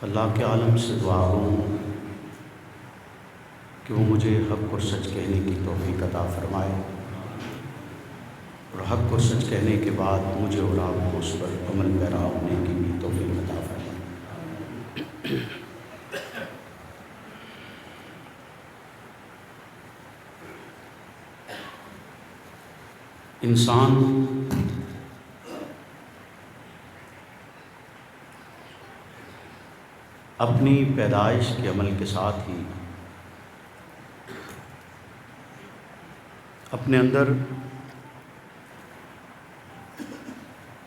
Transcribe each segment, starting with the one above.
خلاق عالم سے دعا ہوں کہ وہ مجھے حق اور سچ کہنے کی توفیق عطا فرمائے، اور حق اور سچ کہنے کے بعد مجھے اور آپ کو اس پر عمل پیرا ہونے کی بھی توفیق عطا فرمائے۔ انسان اپنی پیدائش کے عمل کے ساتھ ہی اپنے اندر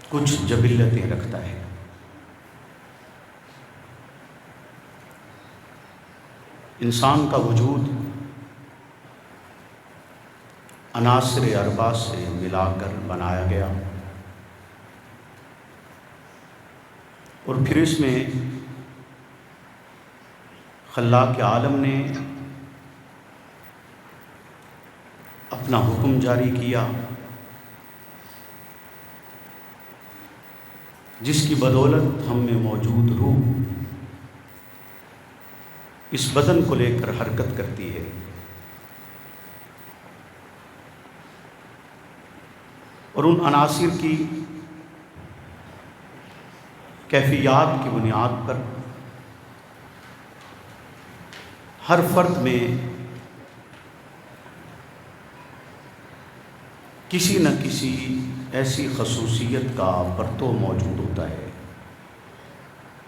کچھ جبلتیں رکھتا ہے۔ انسان کا وجود عناصر اربع سے ملا کر بنایا گیا، اور پھر اس میں خلاق عالم نے اپنا حکم جاری کیا، جس کی بدولت ہم میں موجود روح اس بدن کو لے کر حرکت کرتی ہے، اور ان عناصر کی کیفیات کی بنیاد پر ہر فرد میں کسی نہ کسی ایسی خصوصیت کا پرتو موجود ہوتا ہے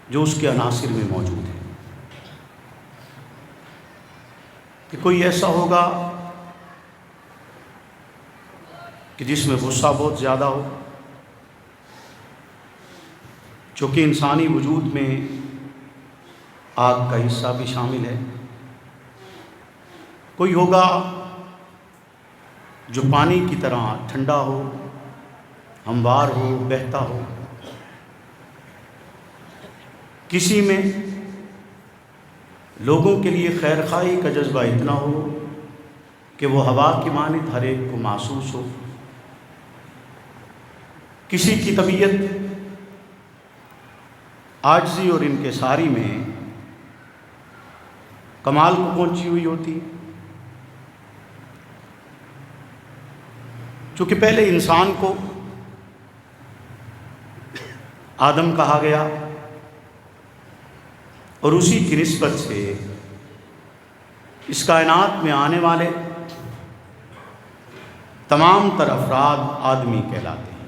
جو اس کے عناصر میں موجود ہے۔ کہ کوئی ایسا ہوگا کہ جس میں غصہ بہت زیادہ ہو، چونکہ انسانی وجود میں آگ کا حصہ بھی شامل ہے۔ کوئی ہوگا جو پانی کی طرح ٹھنڈا ہو، ہموار ہو، بہتا ہو۔ کسی میں لوگوں کے لیے خیر خواہی کا جذبہ اتنا ہو کہ وہ ہوا کی مانند ہر ایک کو محسوس ہو۔ کسی کی طبیعت عاجزی اور انکساری میں کمال کو پہنچی ہوئی ہوتی۔ چونکہ پہلے انسان کو آدم کہا گیا، اور اسی کی نسبت سے اس کائنات میں آنے والے تمام تر افراد آدمی کہلاتے ہیں۔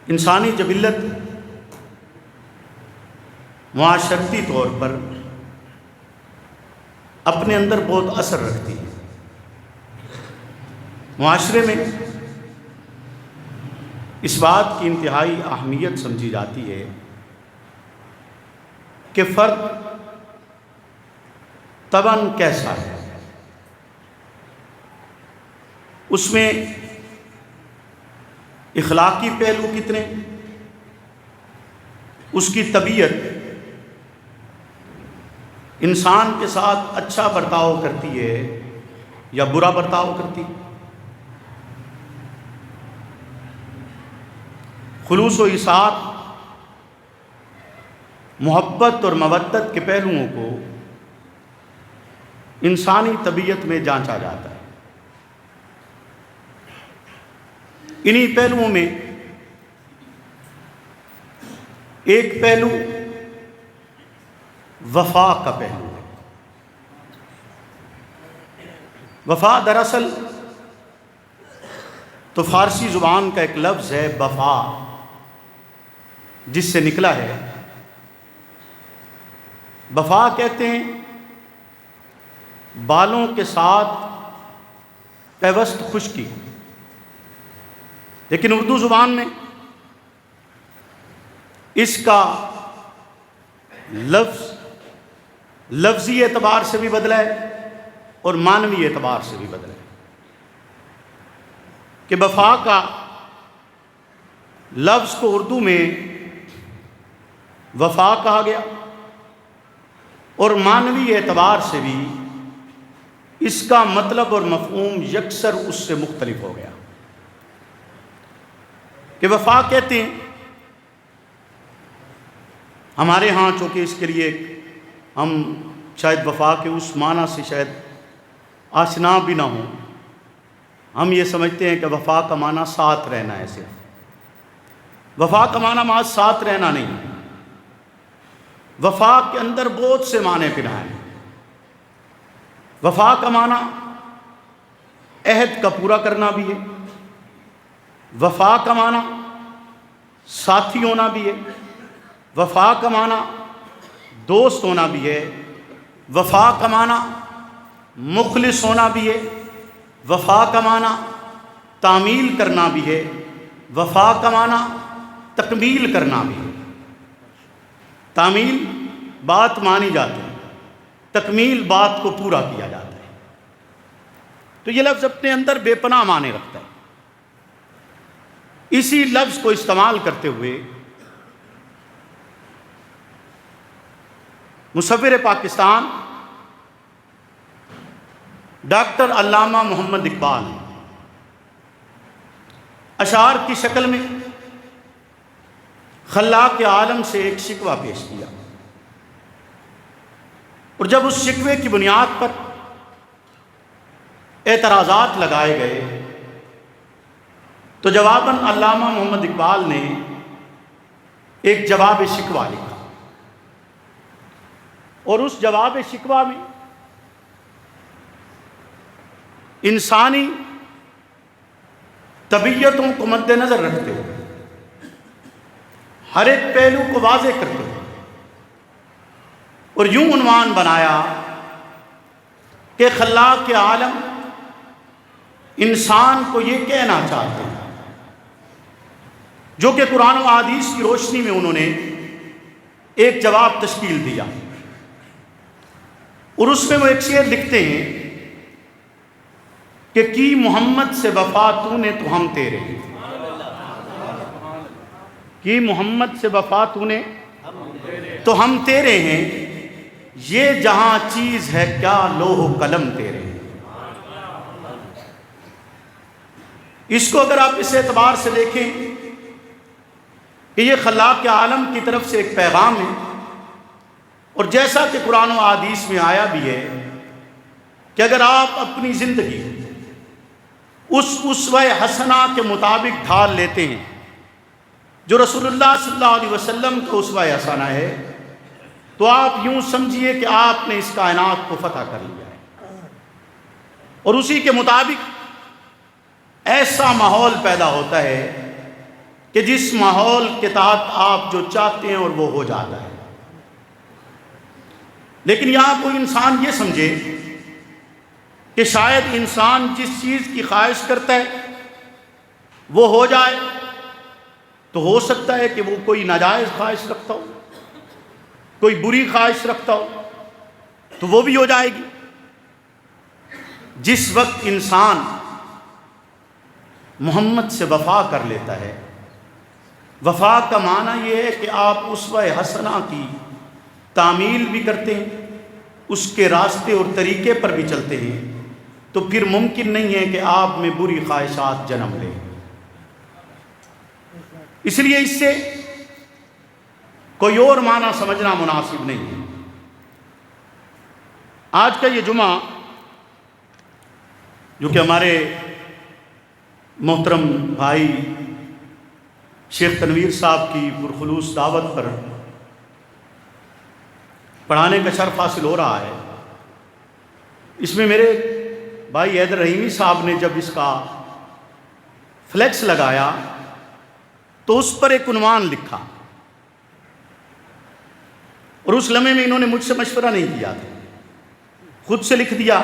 انسانی جبلت معاشرتی طور پر اپنے اندر بہت اثر رکھتی ہے۔ معاشرے میں اس بات کی انتہائی اہمیت سمجھی جاتی ہے کہ فرد طبعاً کیسا ہے، اس میں اخلاقی پہلو کتنے، اس کی طبیعت انسان کے ساتھ اچھا برتاؤ کرتی ہے یا برا برتاؤ کرتی۔ خلوص و ایثار، محبت اور مودت کے پہلوؤں کو انسانی طبیعت میں جانچا جاتا ہے۔ انہی پہلوؤں میں ایک پہلو وفا کا پہلو ہے۔ وفا دراصل تو فارسی زبان کا ایک لفظ ہے وفا، جس سے نکلا ہے۔ وفا کہتے ہیں بالوں کے ساتھ پیوست خشکی، لیکن اردو زبان میں اس کا لفظی اعتبار سے بھی بدلا ہے اور معنوی اعتبار سے بھی بدلا ہے۔ کہ وفا کا لفظ کو اردو میں وفا کہا گیا، اور معنوی اعتبار سے بھی اس کا مطلب اور مفہوم یکسر اس سے مختلف ہو گیا۔ کہ وفا کہتے ہیں ہمارے ہاں چونکہ اس کے لیے ہم شاید وفا کے اس معنی سے شاید آشنا بھی نہ ہوں، ہم یہ سمجھتے ہیں کہ وفا کا معنی ساتھ رہنا ہے صرف۔ وفا کا معنی محض ساتھ رہنا نہیں، وفا کے اندر بہت سے معنی پنہاں ہیں۔ وفا کا معنی عہد کا پورا کرنا بھی ہے، وفا کا معنی ساتھی ہونا بھی ہے، وفا کا معنی دوست ہونا بھی ہے، وفا کا معنی مخلص ہونا بھی ہے، وفا کا معنی تعمیل کرنا بھی ہے، وفا کا معنی تکمیل کرنا بھی ہے۔ تعمیل بات مانی جاتی ہے، تکمیل بات کو پورا کیا جاتا ہے۔ تو یہ لفظ اپنے اندر بے پناہ معنی رکھتا ہے۔ اسی لفظ کو استعمال کرتے ہوئے مصور پاکستان ڈاکٹر علامہ محمد اقبال نے اشعار کی شکل میں خلاق عالم سے ایک شکوہ پیش کیا، اور جب اس شکوے کی بنیاد پر اعتراضات لگائے گئے تو جواباً علامہ محمد اقبال نے ایک جواب شکوہ لکھا، اور اس جواب شکوہ میں انسانی طبیعتوں کو مد نظر رکھتے ہوئے ہر ایک پہلو کو واضح کرتے ہوئے اور یوں عنوان بنایا کہ خلاق عالم انسان کو یہ کہنا چاہتے ہیں، جو کہ قرآن و حدیث کی روشنی میں انہوں نے ایک جواب تشکیل دیا، اور اس میں وہ ایک شعر لکھتے ہیں کہ کی محمد سے وفا تو نے تو ہم تیرے ہیں، کی محمد سے وفا تو نے تو ہم تیرے ہیں، یہ جہاں چیز ہے کیا لوح و قلم تیرے ہیں۔ اس کو اگر آپ اس اعتبار سے دیکھیں کہ یہ خلاق عالم کی طرف سے ایک پیغام ہے، اور جیسا کہ قرآن و حدیث میں آیا بھی ہے کہ اگر آپ اپنی زندگی اس اسوہ حسنہ کے مطابق ڈھال لیتے ہیں جو رسول اللہ صلی اللہ علیہ وسلم کا اسوہ حسنہ ہے، تو آپ یوں سمجھیے کہ آپ نے اس کائنات کو فتح کر لیا ہے، اور اسی کے مطابق ایسا ماحول پیدا ہوتا ہے کہ جس ماحول کے تحت آپ جو چاہتے ہیں اور وہ ہو جاتا ہے۔ لیکن یہاں کوئی انسان یہ سمجھے کہ شاید انسان جس چیز کی خواہش کرتا ہے وہ ہو جائے، تو ہو سکتا ہے کہ وہ کوئی ناجائز خواہش رکھتا ہو، کوئی بری خواہش رکھتا ہو، تو وہ بھی ہو جائے گی۔ جس وقت انسان محمد سے وفا کر لیتا ہے، وفا کا معنی یہ ہے کہ آپ اسوہ حسنہ کی تعمیل بھی کرتے ہیں، اس کے راستے اور طریقے پر بھی چلتے ہیں، تو پھر ممکن نہیں ہے کہ آپ میں بری خواہشات جنم لیں۔ اس لیے اس سے کوئی اور معنی سمجھنا مناسب نہیں ہے۔ آج کا یہ جمعہ جو کہ ہمارے محترم بھائی شیخ تنویر صاحب کی پرخلوص دعوت پر پڑھانے کا شرف حاصل ہو رہا ہے، اس میں میرے بھائی حیدر رحیمی صاحب نے جب اس کا فلیکس لگایا تو اس پر ایک عنوان لکھا، اور اس لمحے میں انہوں نے مجھ سے مشورہ نہیں کیا تھا، خود سے لکھ دیا،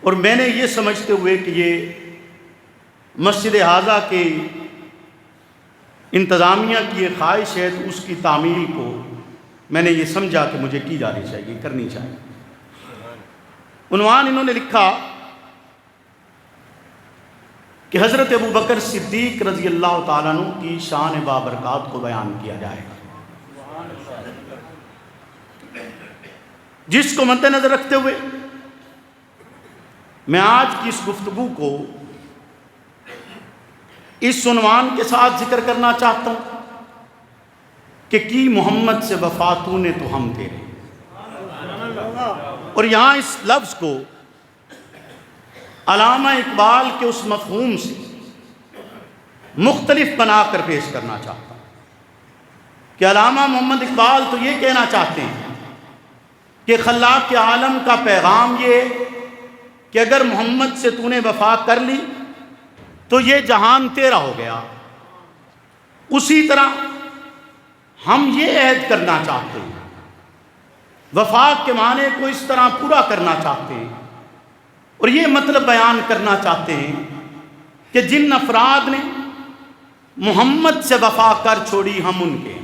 اور میں نے یہ سمجھتے ہوئے کہ یہ مسجد حاضہ کے انتظامیہ کی ایک خواہش ہے تو اس کی تعمیل کو میں نے یہ سمجھا کہ مجھے کی جانی چاہیے، کرنی چاہیے۔ عنوان انہوں نے لکھا کہ حضرت ابوبکر صدیق رضی اللہ تعالیٰ عنہ کی شان بابرکات کو بیان کیا جائے گا، جس کو مد نظر رکھتے ہوئے میں آج کی اس گفتگو کو اس عنوان کے ساتھ ذکر کرنا چاہتا ہوں کہ کی محمد سے وفا تو نے تو ہم تیرے. اور یہاں اس لفظ کو علامہ اقبال کے اس مفہوم سے مختلف بنا کر پیش کرنا چاہتا ہوں کہ علامہ محمد اقبال تو یہ کہنا چاہتے ہیں کہ خلاق کے عالم کا پیغام یہ کہ اگر محمد سے تو نے وفا کر لی تو یہ جہان تیرا ہو گیا. اسی طرح ہم یہ عہد کرنا چاہتے ہیں، وفا کے معنی کو اس طرح پورا کرنا چاہتے ہیں اور یہ مطلب بیان کرنا چاہتے ہیں کہ جن افراد نے محمد سے وفا کر چھوڑی ہم ان کے.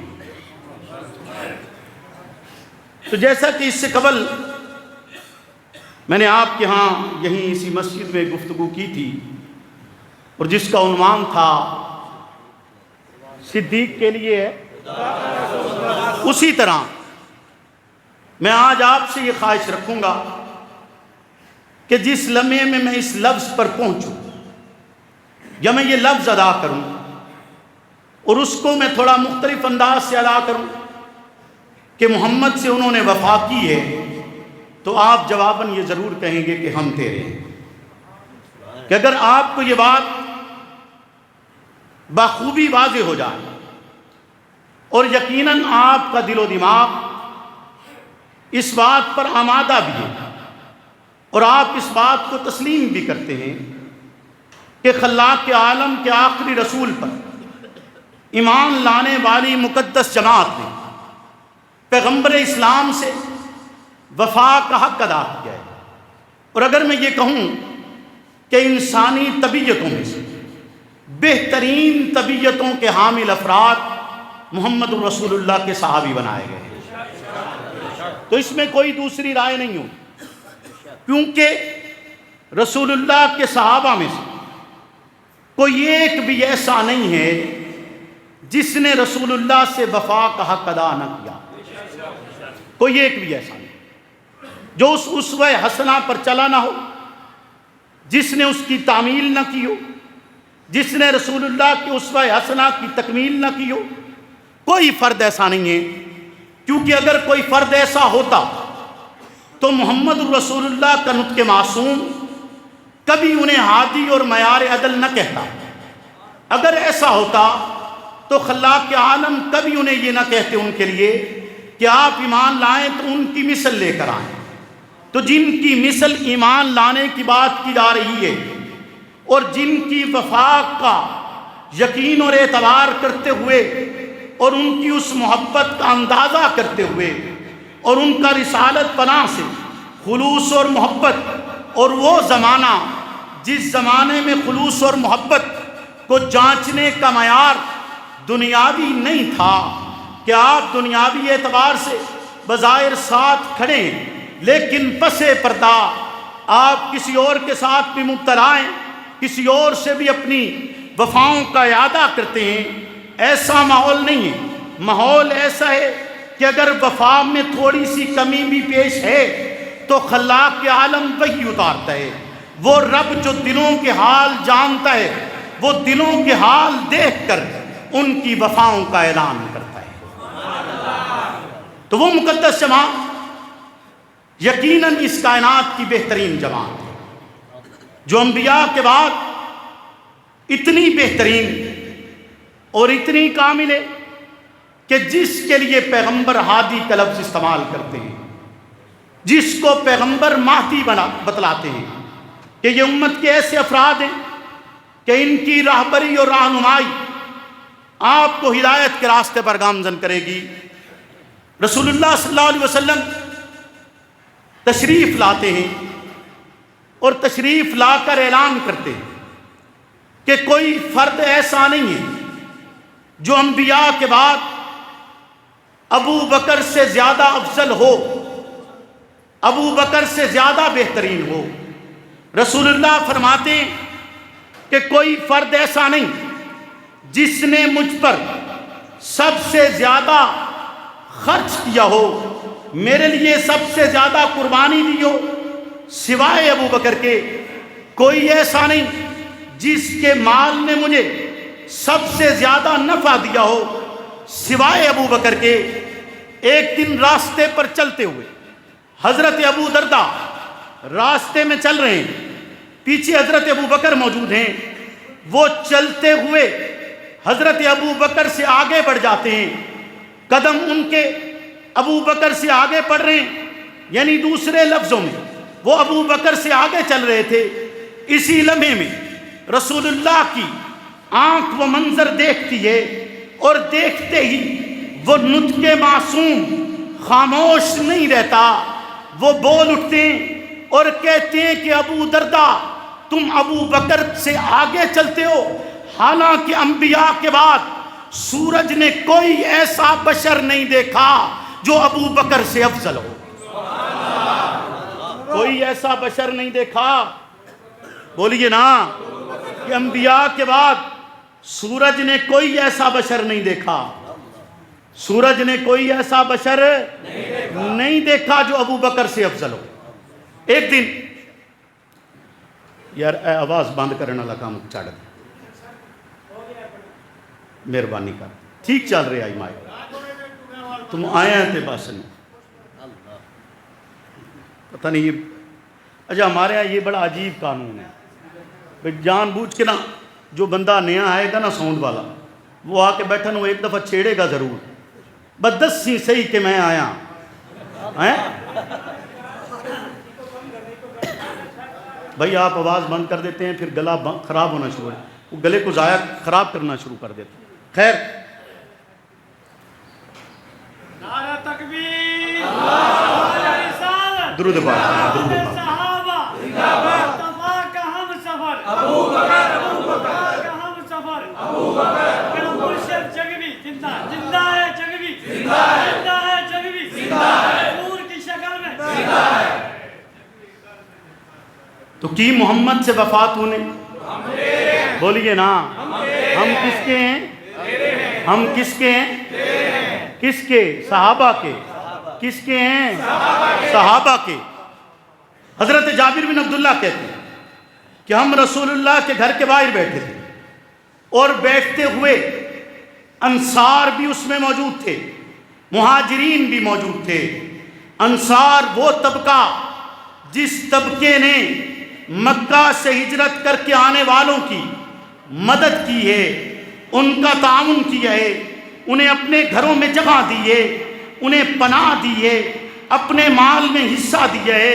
تو جیسا کہ اس سے قبل میں نے آپ کے ہاں یہیں اسی مسجد میں گفتگو کی تھی اور جس کا عنوان تھا صدیق کے لیے ہے، اسی طرح میں آج آپ سے یہ خواہش رکھوں گا کہ جس لمحے میں اس لفظ پر پہنچوں یا میں یہ لفظ ادا کروں اور اس کو میں تھوڑا مختلف انداز سے ادا کروں کہ محمد سے انہوں نے وفا کی ہے، تو آپ جواباً یہ ضرور کہیں گے کہ ہم تیرے ہیں. کہ اگر آپ کو یہ بات بخوبی واضح ہو جائے اور یقیناً آپ کا دل و دماغ اس بات پر آمادہ بھی ہے اور آپ اس بات کو تسلیم بھی کرتے ہیں کہ خلاق کے عالم کے آخری رسول پر ایمان لانے والی مقدس جماعت نے پیغمبر اسلام سے وفا کا حق ادا کیا ہے. اور اگر میں یہ کہوں کہ انسانی طبیعتوں میں سے بہترین طبیعتوں کے حامل افراد محمد رسول اللہ کے صحابی بنائے گئے ہیں، تو اس میں کوئی دوسری رائے نہیں ہو، کیونکہ رسول اللہ کے صحابہ میں سے کوئی ایک بھی ایسا نہیں ہے جس نے رسول اللہ سے وفا کا حق ادا نہ کیا. کوئی ایک بھی ایسا نہیں جو اس اسوہ حسنہ پر چلا نہ ہو، جس نے اس کی تعمیل نہ کی ہو، جس نے رسول اللہ کی اسوہ حسنہ کی تکمیل نہ کی ہو. کوئی فرد ایسا نہیں ہے، کیونکہ اگر کوئی فرد ایسا ہوتا تو محمد رسول اللہ کا نطق معصوم کبھی انہیں ہادی اور معیار عدل نہ کہتا. اگر ایسا ہوتا تو خلاق کے عالم کبھی انہیں یہ نہ کہتے ان کے لیے کہ آپ ایمان لائیں تو ان کی مثل لے کر آئیں. تو جن کی مثل ایمان لانے کی بات کی جا رہی ہے اور جن کی وفا کا یقین اور اعتبار کرتے ہوئے اور ان کی اس محبت کا اندازہ کرتے ہوئے اور ان کا رسالت پناہ سے خلوص اور محبت، اور وہ زمانہ جس زمانے میں خلوص اور محبت کو جانچنے کا معیار دنیاوی نہیں تھا کہ آپ دنیاوی اعتبار سے بظاہر ساتھ کھڑے ہیں لیکن پس پردہ آپ کسی اور کے ساتھ بھی مبتلا ہیں، کسی اور سے بھی اپنی وفاؤں کا اعادہ کرتے ہیں. ایسا ماحول نہیں ہے. ماحول ایسا ہے کہ اگر وفا میں تھوڑی سی کمی بھی پیش ہے تو خلاق کے عالم وہی اتارتا ہے. وہ رب جو دلوں کے حال جانتا ہے وہ دلوں کے حال دیکھ کر ان کی وفاؤں کا اعلان کرتا ہے. تو وہ مقدس جماعت یقیناً اس کائنات کی بہترین جماعت ہے جو انبیاء کے بعد اتنی بہترین اور اتنی کامل ہے کہ جس کے لیے پیغمبر ہادی کا لفظ استعمال کرتے ہیں، جس کو پیغمبر مہدی بتلاتے ہیں کہ یہ امت کے ایسے افراد ہیں کہ ان کی راہبری اور رہنمائی آپ کو ہدایت کے راستے پر گامزن کرے گی. رسول اللہ صلی اللہ علیہ وسلم تشریف لاتے ہیں اور تشریف لا کر اعلان کرتے ہیں کہ کوئی فرد ایسا نہیں ہے جو انبیاء کے بعد ابو بکر سے زیادہ افضل ہو، ابو بکر سے زیادہ بہترین ہو. رسول اللہ فرماتے ہیں کہ کوئی فرد ایسا نہیں جس نے مجھ پر سب سے زیادہ خرچ کیا ہو، میرے لیے سب سے زیادہ قربانی دی ہو سوائے ابو بکر کے. کوئی ایسا نہیں جس کے مال نے مجھے سب سے زیادہ نفع دیا ہو سوائے ابو بکر کے ایک دن راستے پر چلتے ہوئے حضرت ابو دردہ راستے میں چل رہے ہیں، پیچھے حضرت ابو بکر موجود ہیں، وہ چلتے ہوئے حضرت ابو بکر سے آگے بڑھ جاتے ہیں، قدم ان کے ابو بکر سے آگے بڑھ رہے ہیں، یعنی دوسرے لفظوں میں وہ ابو بکر سے آگے چل رہے تھے۔ اسی لمحے میں رسول اللہ کی آنکھ وہ منظر دیکھتی ہے، اور دیکھتے ہی وہ نطق معصوم خاموش نہیں رہتا، وہ بول اٹھتے ہیں اور کہتے ہیں کہ ابو دردہ تم ابو بکر سے آگے چلتے ہو، حالانکہ انبیاء کے بعد سورج نے کوئی ایسا بشر نہیں دیکھا جو ابو بکر سے افضل ہو۔ کوئی ایسا بشر نہیں دیکھا، بولیے نا، کہ انبیاء کے بعد سورج نے کوئی ایسا بشر نہیں دیکھا، سورج نے کوئی ایسا بشر نہیں دیکھا جو ابو بکر سے افضل ہو۔ ایک دن یار اے آواز بند کرنے والا کام چھڑ دے، مہربانی کر، ٹھیک چل رہے آئی مائے تم آئے ہیں تے بس نہیں پتہ نہیں یہ اچھا ہمارے یہاں یہ بڑا عجیب قانون ہے، جان بوجھ کے نا جو بندہ نیا آئے گا نا ساؤنڈ والا، وہ آ کے بیٹھا نا وہ ایک دفعہ چھیڑے گا ضرور، بس دس سی صحیح کہ میں آیا ہیں بھائی، آپ آواز بند کر دیتے ہیں پھر گلا خراب ہونا شروع ہے، وہ گلے کو ضائع خراب کرنا شروع کر دیتے ہیں۔ خیر، نعرہ تکبیر، درود پاک، درود پاک۔ صحابہ مصطفیٰ کا ہم سفر ابو بکر، ابو بکر کا ہم سفر ابو بکر، کرم مرشد جگوی زندہ، زندہ ہے جگوی، زندہ ہے جگوی، زندہ ہے نور کی شکل میں، زندہ ہے۔ تو کی محمد سے وفات ہونے، بولیے نا، ہم کس کے ہیں؟ ہم کس کے ہیں؟ کس کے؟ صحابہ کے۔ کس کے ہیں؟ صحابہ کے۔ حضرت جابر بن عبداللہ کہتے ہیں کہ ہم رسول اللہ کے گھر کے باہر بیٹھے تھے، اور بیٹھتے ہوئے انصار بھی اس میں موجود تھے، مہاجرین بھی موجود تھے۔ انصار وہ طبقہ جس طبقے نے مکہ سے ہجرت کر کے آنے والوں کی مدد کی ہے، ان کا تعاون کیا ہے، انہیں اپنے گھروں میں جگہ دی ہے، انہیں پناہ دی ہے، اپنے مال میں حصہ دیا ہے،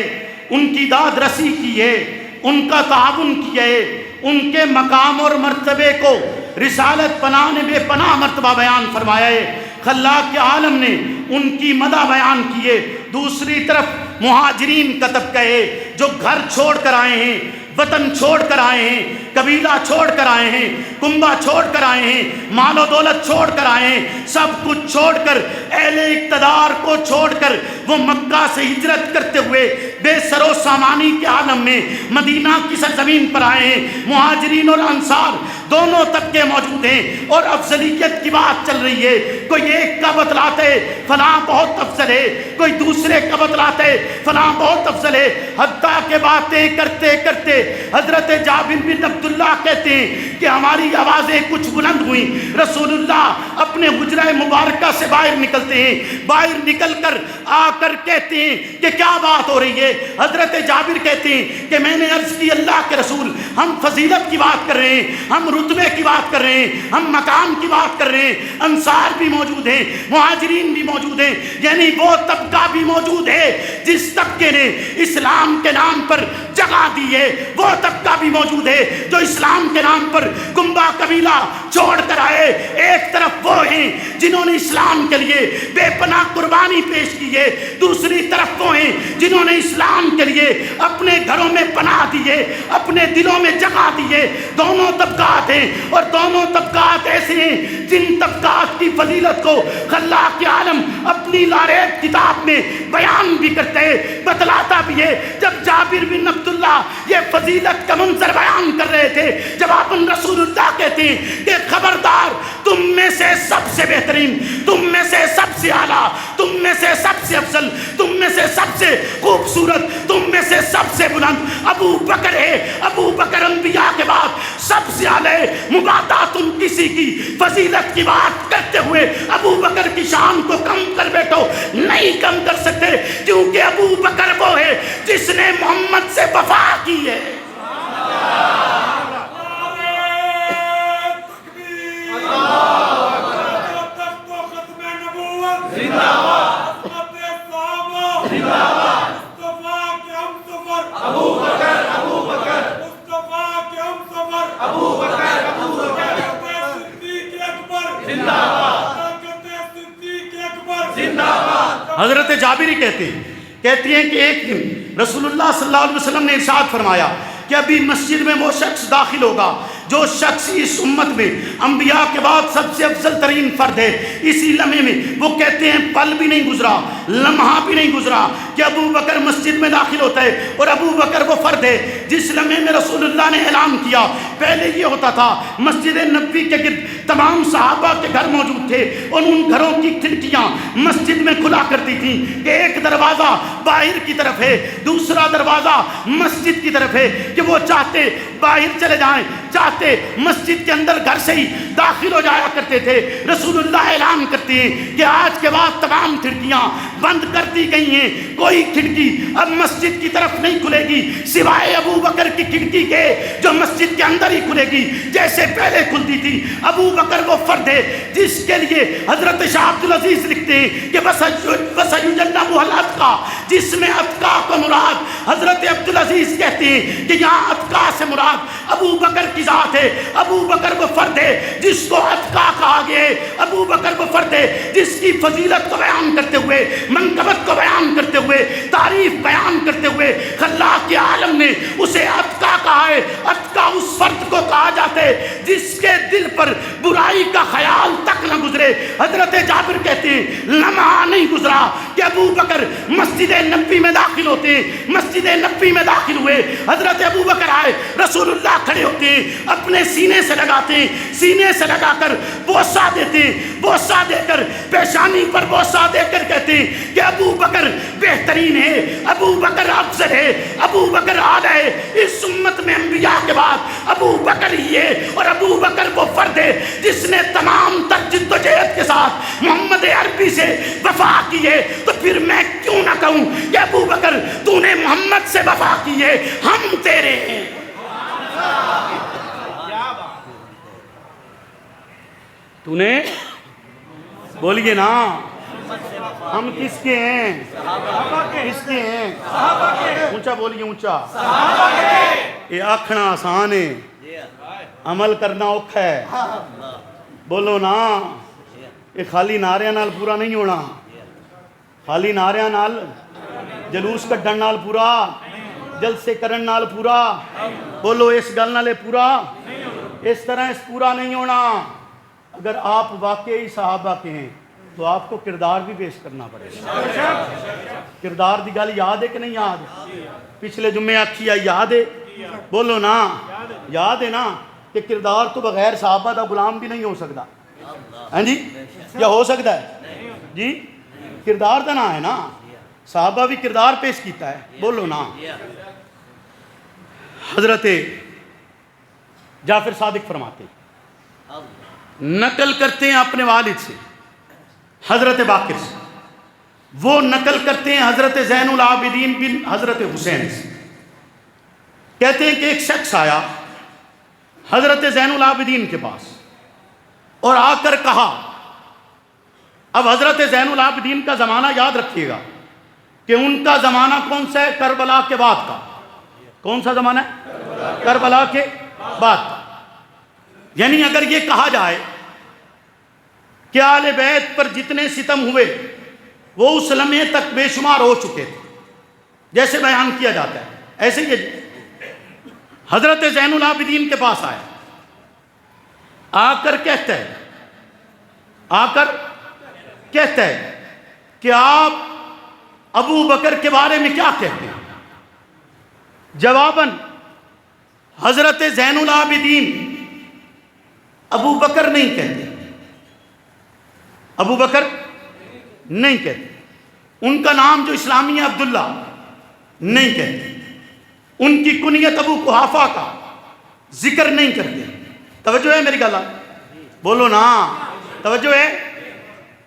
ان کی داد رسی کی ہے، ان کا تعاون کیا ہے، ان کے مقام اور مرتبے کو رسالت پناہ نے بے پناہ مرتبہ بیان فرمایا ہے۔ خلاق عالم نے ان کی مدح بیان کی ہے۔ دوسری طرف مہاجرین کا طبقہ ہے جو گھر چھوڑ کر آئے ہیں، وطن چھوڑ کر آئے ہیں، قبیلہ چھوڑ کر آئے ہیں، کنبہ چھوڑ کر آئے ہیں، مال و دولت چھوڑ کر آئے ہیں، سب کچھ چھوڑ کر، اہل اقتدار کو چھوڑ کر وہ مکہ سے ہجرت کرتے ہوئے بے سر و سامانی کے عالم میں مدینہ کی سرزمین پر آئے ہیں۔ مہاجرین اور انصار دونوں طبقے موجود ہیں، اور افضلیت کی بات چل رہی ہے۔ کوئی ایک کا بتلاتے فلاں بہت افضل ہے، کوئی دوسرے کا بتلاتے فلاں بہت افضل ہے، حتیٰ کہ باتیں کرتے کرتے حضرت جابر بن عبداللہ کہتے ہیں کہ ہماری آوازیں کچھ بلند ہوئیں، رسول اللہ اپنے حجرہ مبارکہ سے باہر نکلتے ہیں، باہر نکل کر آ کر کہتے ہیں کہ کیا بات ہو رہی ہے؟ حضرت جابر کہتے ہیں کہ میں نے عرض کی اللہ کے رسول، ہم فضیلت کی بات کر رہے ہیں، ہم رتبے کی بات کر رہے ہیں، ہم مقام کی بات کر رہے ہیں، انصار بھی موجود ہیں، مہاجرین بھی موجود ہیں، یعنی وہ طبقہ بھی موجود ہے جس طبقے نے اسلام کے نام پر جگہ دی ہے، وہ طبقہ بھی موجود ہے جو اسلام کے نام پر کنبہ قبیلہ چھوڑ کر آئے۔ ایک طرف وہ ہیں جنہوں نے اسلام کے لیے بے پناہ قربانی پیش کی ہے، دوسری طرف وہ ہیں جنہوں نے اسلام کے لیے اپنے گھروں میں پناہ دی ہے، اپنے دلوں میں جگہ دی ہے۔ دونوں طبقات ہیں، اور دونوں طبقات ایسے ہیں جن طبقات کی فضیلت کو خلاق عالم اپنی لاریب کتاب میں بیان بھی کرتے ہیں، بتلاتا بھی ہے۔ جب جابر بن عبداللہ یہ فضیلت کا منظر بیان کر رہے تھے، جب آپ رسول اللہ کہتے ہیں کہ خبردار تم میں سے سب سے سے بہترین، تم میں سے سب سے اعلیٰ، تم میں سے سب سے افضل، تم میں سے سب سے خوبصورت، تم میں سے سب سے بلند ابو بکر ہے۔ ابو بکر انبیاء کے بعد سب سے اعلیٰ مبادا تم کسی کی فضیلت کی بات کرتے ہوئے ابو بکر کی شان کو کم کر بیٹھو، نہیں کم کر سکتے، کیونکہ ابو بکر وہ ہے جس نے محمد سے وفا کی ہے۔ حضرت جابری کہتی ہیں کہ ایک دن رسول اللہ صلی اللہ علیہ وسلم نے ارشاد فرمایا کہ ابھی مسجد میں وہ شخص داخل ہوگا جو شخص اس امت میں انبیاء کے بعد سب سے افضل ترین فرد ہے۔ اسی لمحے میں وہ کہتے ہیں پل بھی نہیں گزرا، لمحہ بھی نہیں گزرا کہ ابو بکر مسجد میں داخل ہوتا ہے، اور ابو بکر وہ فرد ہے جس لمحے میں رسول اللہ نے اعلان کیا۔ پہلے یہ ہوتا تھا مسجد نبوی کے گرد تمام صحابہ کے گھر موجود تھے، اور ان گھروں کی کھڑکیاں مسجد میں کھلا کرتی تھیں کہ ایک دروازہ باہر کی طرف ہے، دوسرا دروازہ مسجد کی طرف ہے، کہ وہ چاہتے باہر چلے جائیں، چاہتے مسجد کے اندر گھر سے ہی داخل ہو جایا کرتے تھے۔ رسول اللہ اعلان کرتے ہیں کہ آج کے بعد تمام کھڑکیاں بند کر دی گئی ہیں، کوئی کھڑکی اب مسجد کی طرف نہیں کھلے گی سوائے ابو بکر کی کھڑکی کے، جو مسجد کے اندر ہی کھلے گی جیسے پہلے کھلتی تھی۔ ابو بکر وہ فرد ہے جس کے لیے حضرت شاہ عبد العزیز لکھتے ہیں کہ وَسَيُجَنَّبُهَا الْأَتْقَى، جس میں اتقا کو مراد حضرت عبد العزیز کہتے ہیں کہ یہاں اتقا سے مراد ابو بکر کی ذات ہے۔ ابو بکر وہ فرد ہے جس کو اتقا کہا گیا ہے۔ ابو بکر وہ فرد ہے جس کی فضیلت کو بیان کرتے ہوئے، منقبت کو بیان کرتے ہوئے، تعریف بیان کرتے ہوئے خلاق کے عالم نے اسے اتقا کہا ہے۔ اتقا اس فرد کو کہا جاتا ہے جس کے دل پر برائی کا خیال تک نہ گزرے۔ حضرت جابر کہتے ہیں لمحہ نہیں گزرا کہ ابو بکر مسجد نبوی میں داخل ہوتے ہیں۔ مسجد نبوی میں داخل ہوئے، حضرت ابو بکر آئے، رسول اللہ کھڑے ہوتے ہیں، اپنے سینے سے لگاتے ہیں، سینے سے لگا کر بوسہ دیتے ہیں، بوسہ دے کر پیشانی پر بوسہ دے کر کہتے ہیں کہ ابو بکر بہترین ہے، ابو بکر افضل ہے، ابو بکر اعلیٰ ہے۔ اس امت میں انبیاء کے بعد ابو بکر ہی ہے، اور ابو بکر وہ فرد ہے جس نے تمام تر جدوجہد کے ساتھ محمد عربی سے وفا کی ہے۔ تو پھر میں کیوں نہ کہوں کہ ابو بکر تو نے محمد سے وفا کی ہے، ہم تیرے ہیں۔ تو نے بولیے نا، ہم کس کے ہیں؟ کس کے ہیں؟ اونچا بولیے، اونچا۔ یہ آکھنا آسان ہے، عمل کرنا اوکھا ہے۔ بولو نا، یہ خالی نعرے نال پورا نہیں ہونا، خالی نعرے نال جلوس کڈن نال پورا، جلسے کرن نال پورا، بولو اس گل نالے پورا، اس طرح اس پورا نہیں ہونا۔ اگر آپ واقعی صحابہ کے ہیں تو آپ کو کردار بھی پیش کرنا پڑے گا۔ کردار دی گل یاد ہے کہ نہیں یاد؟ پچھلے جمعے آکھی ہے یاد ہے؟ بولو نا، یاد ہے نا کہ کردار تو بغیر صحابہ دا غلام بھی نہیں ہو سکتا، ہاں جی؟ یا ہو سکتا ہے جی؟ کردار دا نا ہے نا، صحابہ بھی کردار پیش کیتا ہے، بولو نا۔ حضرت جعفر صادق فرماتے ہیں، نقل کرتے ہیں اپنے والد سے، حضرت باقر سے، وہ نقل کرتے ہیں حضرت زین العابدین بن حضرت حسین سے، کہتے ہیں کہ ایک شخص آیا حضرت زین العابدین کے پاس اور آ کر کہا، اب حضرت زین العابدین کا زمانہ یاد رکھیے گا کہ ان کا زمانہ کون سا ہے؟ کربلا کے بعد کا۔ کون سا زمانہ ہے؟ کربلا کے بعد کا۔ یعنی اگر یہ کہا جائے کہ آل بیت پر جتنے ستم ہوئے وہ اس لمحے تک بے شمار ہو چکے تھے، جیسے بیان کیا جاتا ہے، ایسے یہ حضرت زین العابدین کے پاس آیا، آ کر کہتا ہے کہ آپ ابو بکر کے بارے میں کیا کہتے ہیں؟ جواباً حضرت زین العابدین ابو بکر نہیں کہتے، ابو بکر نہیں کہتے، ان کا نام جو اسلامی ہے عبداللہ نہیں کہتے، ان کی کنیت ابو قحافہ کا ذکر نہیں کرتے. توجہ ہے میری گل؟ بولو نا، توجہ ہے؟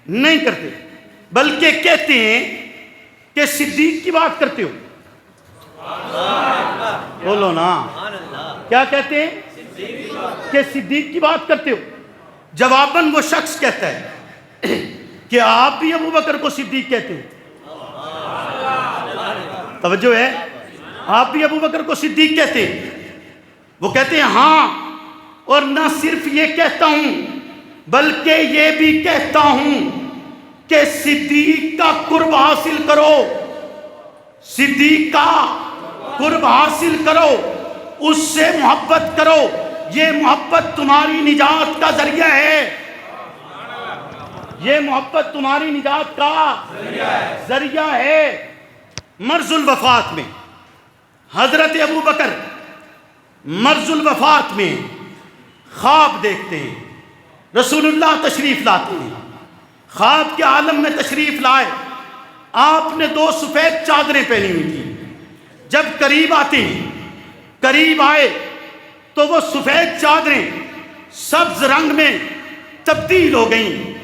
نہیں کرتے، بلکہ کہتے ہیں کہ صدیق کی بات کرتے ہو. بولو نا، کیا کہتے ہیں؟ کہ صدیق کی بات کرتے ہو. جواباً وہ شخص کہتا ہے کہ آپ بھی ابو بکر کو صدیق کہتے ہیں. توجہ ہے؟ آپ بھی ابو بکر کو صدیق کہتے ہیں. وہ کہتے ہیں ہاں، اور نہ صرف یہ کہتا ہوں بلکہ یہ بھی کہتا ہوں کہ صدیق کا قرب حاصل کرو، صدیق کا قرب حاصل کرو، اس سے محبت کرو، یہ محبت تمہاری نجات کا ذریعہ ہے، یہ محبت تمہاری نجات کا ذریعہ ہے. مرض الوفات میں حضرت ابو بکر مرض الوفات میں خواب دیکھتے ہیں. رسول اللہ تشریف لاتے ہیں، خواب کے عالم میں تشریف لائے. آپ نے 2 سفید چادریں پہنی ہوئی تھیں. جب قریب آتے ہیں، قریب آئے تو وہ سفید چادریں سبز رنگ میں تبدیل ہو گئیں.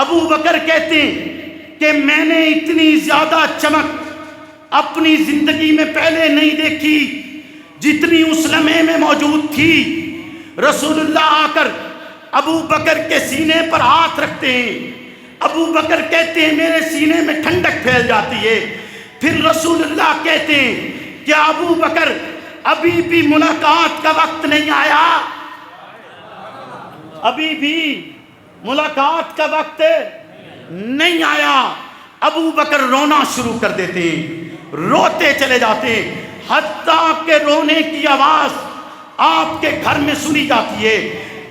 ابو بکر کہتے ہیں کہ میں نے اتنی زیادہ چمک اپنی زندگی میں پہلے نہیں دیکھی جتنی اس لمحے میں موجود تھی. رسول اللہ آ کر ابو بکر کے سینے پر ہاتھ رکھتے ہیں. ابو بکر کہتے ہیں میرے سینے میں ٹھنڈک پھیل جاتی ہے. پھر رسول اللہ کہتے ہیں کہ ابو بکر ابھی بھی ملاقات کا وقت نہیں آیا، ابھی بھی ملاقات کا وقت نہیں آیا. ابو بکر رونا شروع کر دیتے ہیں، روتے چلے جاتے ہیں، حتیٰ کہ رونے کی آواز آپ کے گھر میں سنی جاتی ہے.